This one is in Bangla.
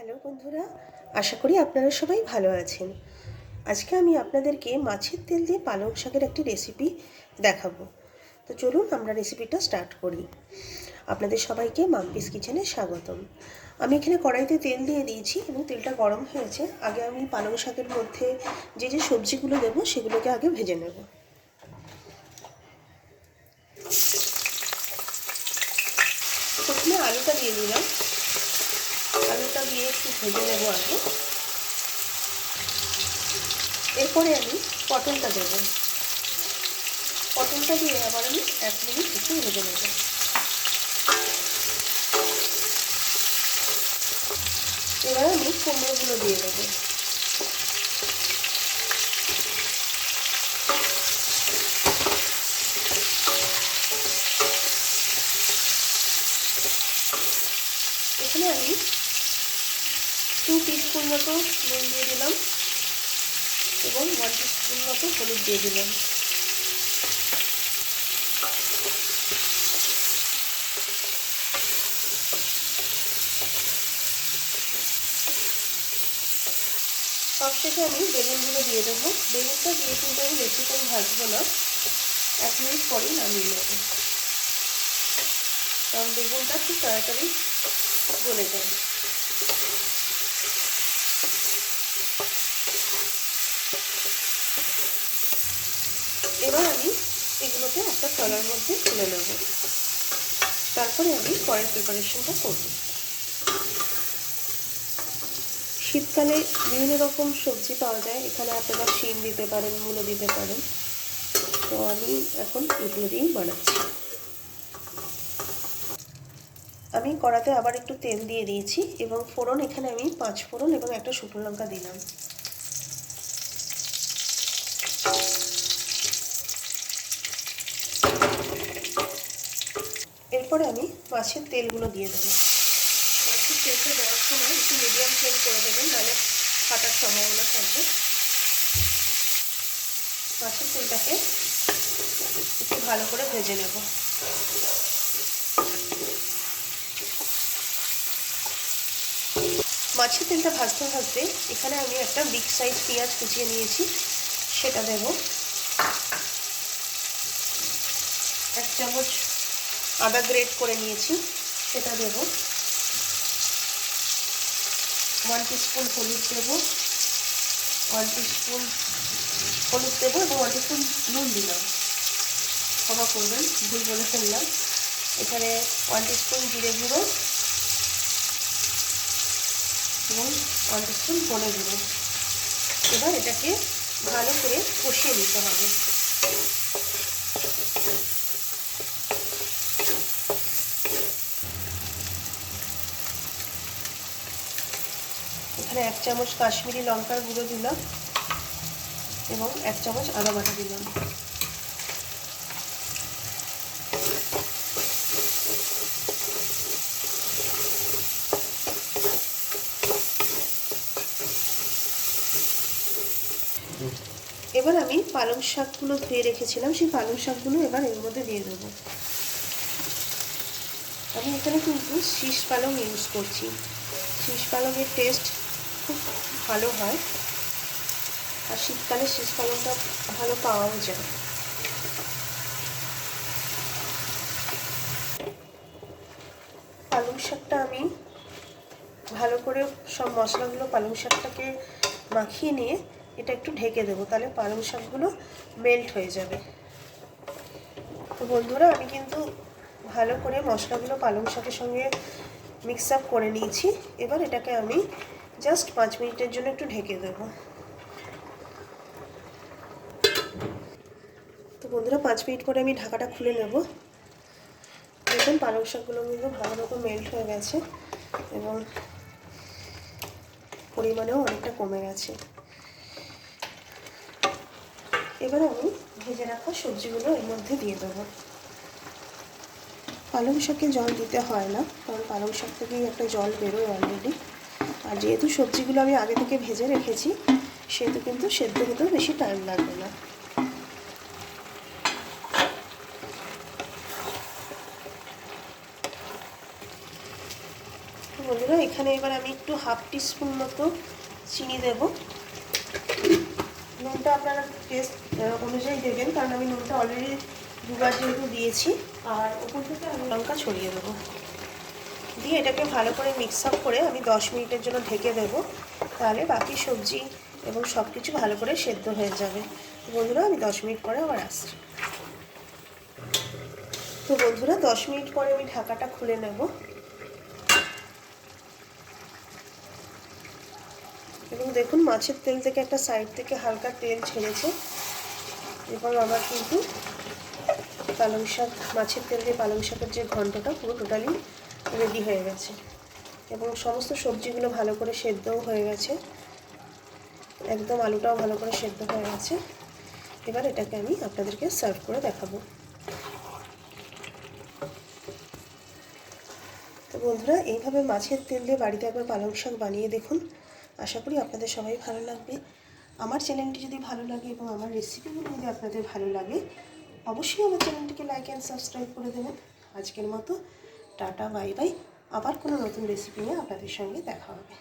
হ্যালো বন্ধুরা, আশা করি আপনারা সবাই ভালো আছেন। আজকে আমি আপনাদেরকে মাছের তেল দিয়ে পালং শাকের একটি রেসিপি দেখাবো। তো চলুন আমরা রেসিপিটা স্টার্ট করি। আপনাদের সবাইকে মাম্পিস কিচেনে স্বাগতম। আমি এখানে কড়াইতে তেল দিয়ে দিয়েছি এবং তেলটা গরম হয়েছে। আগে আমি পালং শাকের মধ্যে যে যে সবজিগুলো দেবো সেগুলোকে আগে ভেজে নেব। প্রথমে আলুটা দিয়ে দিলাম। আলুটা দিয়ে একটু ভেজে নেব আগে। এরপরে আমি পটলটা দেবো। পটলটা দিয়ে আবার আমি 1 মিনিট একটু ভেজে নেব। এবার আমি কুমড়োগুলো দিয়ে দেবো। এখানে আমি 2 টিস্পুন মতো নুন দিয়ে দিলাম এবং 1 টিস্পুন মতো হলুদ দিয়ে দিলাম। সবশেষে আমি বেগুনগুলো দিয়ে দেবো। বেগুনটা দিয়ে কিন্তু আমি বেশিক্ষণ ভাজবো না, 1 মিনিট পরেই নামিয়ে নেব, কারণ বেগুনটা খুব তাড়াতাড়ি গলে যায়। এবার আমি এগুলোকে একটা থালার মধ্যে তুলে নেব। তারপরে আমি পরের প্রিপারেশনটা করব। শীতকালে বিভিন্ন রকম সবজি পাওয়া যায়। এখানে আপনারা শিম দিতে পারেন, মূলো দিতে পারেন। তো আমি এখন এগুলো দিয়েই বানাচ্ছি। আমি কড়াতে আবার একটু তেল দিয়ে দিয়েছি এবং ফোড়ন এখানে আমি 5 ফোড়ন এবং একটা শুকনো লঙ্কা দিলাম। এরপরে আমি মাছের তেলগুলো দিয়ে দেবো। মাছের তেলটা দেওয়ার সময় একটু মিডিয়াম ফ্লেম করে দেবেন, নাহলে ফাটার সম্ভাবনা থাকবে। মাছের তেলটাকে একটু ভালো করে ভেজে নেব। মাছের তেলটা ভাজতে ভাজতে এখানে আমি একটা বিগ সাইজ পেঁয়াজ কুচিয়ে নিয়েছি, সেটা দেব। 1 চামচ আদা গ্রেট করে নিয়েছি, সেটা দেব। 1 টিস্পুন হলুদ দেব, 1 টিস্পুন হলুদ দেবো এবং 1 টিস্পুন নুন দিলাম। ক্ষমা করবেন, ভুল বলে ফেললাম। এখানে 1 টিস্পুন জিরে গুঁড়ো এবং 1 টিস্পুন ধনে গুঁড়ো। এবার এটাকে ভালো করে কষিয়ে নিতে হবে। এখানে 1 চামচ কাশ্মীরি লঙ্কার গুঁড়ো দিলাম এবং 1 চামচ আদা বাটা দিলাম। এবার আমি পালং শাকগুলো ধুয়ে রেখেছিলাম, সেই পালং শাকগুলো এবার এর মধ্যে দিয়ে দেবো। আমি এখানে কিন্তু শীষ পালং ইউজ করছি। শীষ পালংয়ের টেস্ট খুব ভালো হয়, আর শীতকালে শীষ পালংটা ভালো পাওয়াও যায়। পালং শাকটা আমি ভালো করে সব মশলাগুলো পালং শাকটাকে মাখিয়ে নিয়ে এটা একটু ঢেকে দেবো, তাহলে পালং শাকগুলো মেল্ট হয়ে যাবে। তো বন্ধুরা, আমি কিন্তু ভালো করে মশলাগুলো পালং শাকের সঙ্গে মিক্স আপ করে নিয়েছি। এবার এটাকে আমি জাস্ট 5 মিনিটের জন্য একটু ঢেকে দেবো। তো বন্ধুরা, 5 মিনিট পরে আমি ঢাকাটা খুলে নেব। দেখুন পালং শাকগুলো কিন্তু ভালো রকম মেল্ট হয়ে গেছে এবং পরিমাণেও অনেকটা কমে গেছে। এবার আমি ভেজে রাখা সবজিগুলো এর মধ্যে দিয়ে দেবো। পালং শাকে জল দিতে হয় না, কারণ পালং শাক থেকেই একটা জল বেরোয় অলরেডি। আর যেহেতু সবজিগুলো আমি আগে থেকে ভেজে রেখেছি, সেহেতু কিন্তু সেদ্ধ হতেও বেশি টাইম লাগবে না। বন্ধুরা, বন্ধুরা এখানে এবার আমি একটু হাফ টিস্পুন মতো চিনি দেব। নুনটা আপনারা টেস্ট অনুযায়ী দেবেন, কারণ আমি নুনটা অলরেডি দুবার যেহেতু দিয়েছি। আর ওপর থেকে আমি লঙ্কা ছড়িয়ে দেবো, দিয়ে এটাকে ভালো করে মিক্স আপ করে আমি 10 মিনিটের জন্য ঢেকে দেবো। তাহলে বাকি সবজি এবং সব কিছু ভালো করে সেদ্ধ হয়ে যাবে। বন্ধুরা আমি 10 মিনিট পরে আবার আসছি। তো বন্ধুরা 10 মিনিট পরে আমি ঢাকাটা খুলে নেব এবং দেখুন মাছের তেল থেকে একটা সাইড থেকে হালকা তেল ছেড়েছে এবং আবার কিন্তু পালং শাক, মাছের তেল দিয়ে পালং শাকের যে ঘন্টটা পুরো টোটালি রেডি হয়ে গেছে এবং সমস্ত সবজিগুলো ভালো করে সেদ্ধও হয়ে গেছে, একদম আলুটাও ভালো করে সেদ্ধ হয়ে গেছে। এবার এটাকে আমি আপনাদেরকে সার্ভ করে দেখাবো। তো বন্ধুরা এইভাবে মাছের তেল দিয়ে বাড়িতে একবার পালং শাক বানিয়ে দেখুন, আশা করি আপনাদের সবাই ভালো লাগবে। আমার চ্যানেলটি যদি ভালো লাগে এবং আমার রেসিপিগুলো যদি আপনাদের ভালো লাগে, অবশ্যই আমার চ্যানেলটিকে লাইক অ্যান্ড সাবস্ক্রাইব করে দেবেন। আজকের মতো টাটা, বাই বাই। আবার কোনো নতুন রেসিপি নিয়ে আপনাদের সঙ্গে দেখা হবে।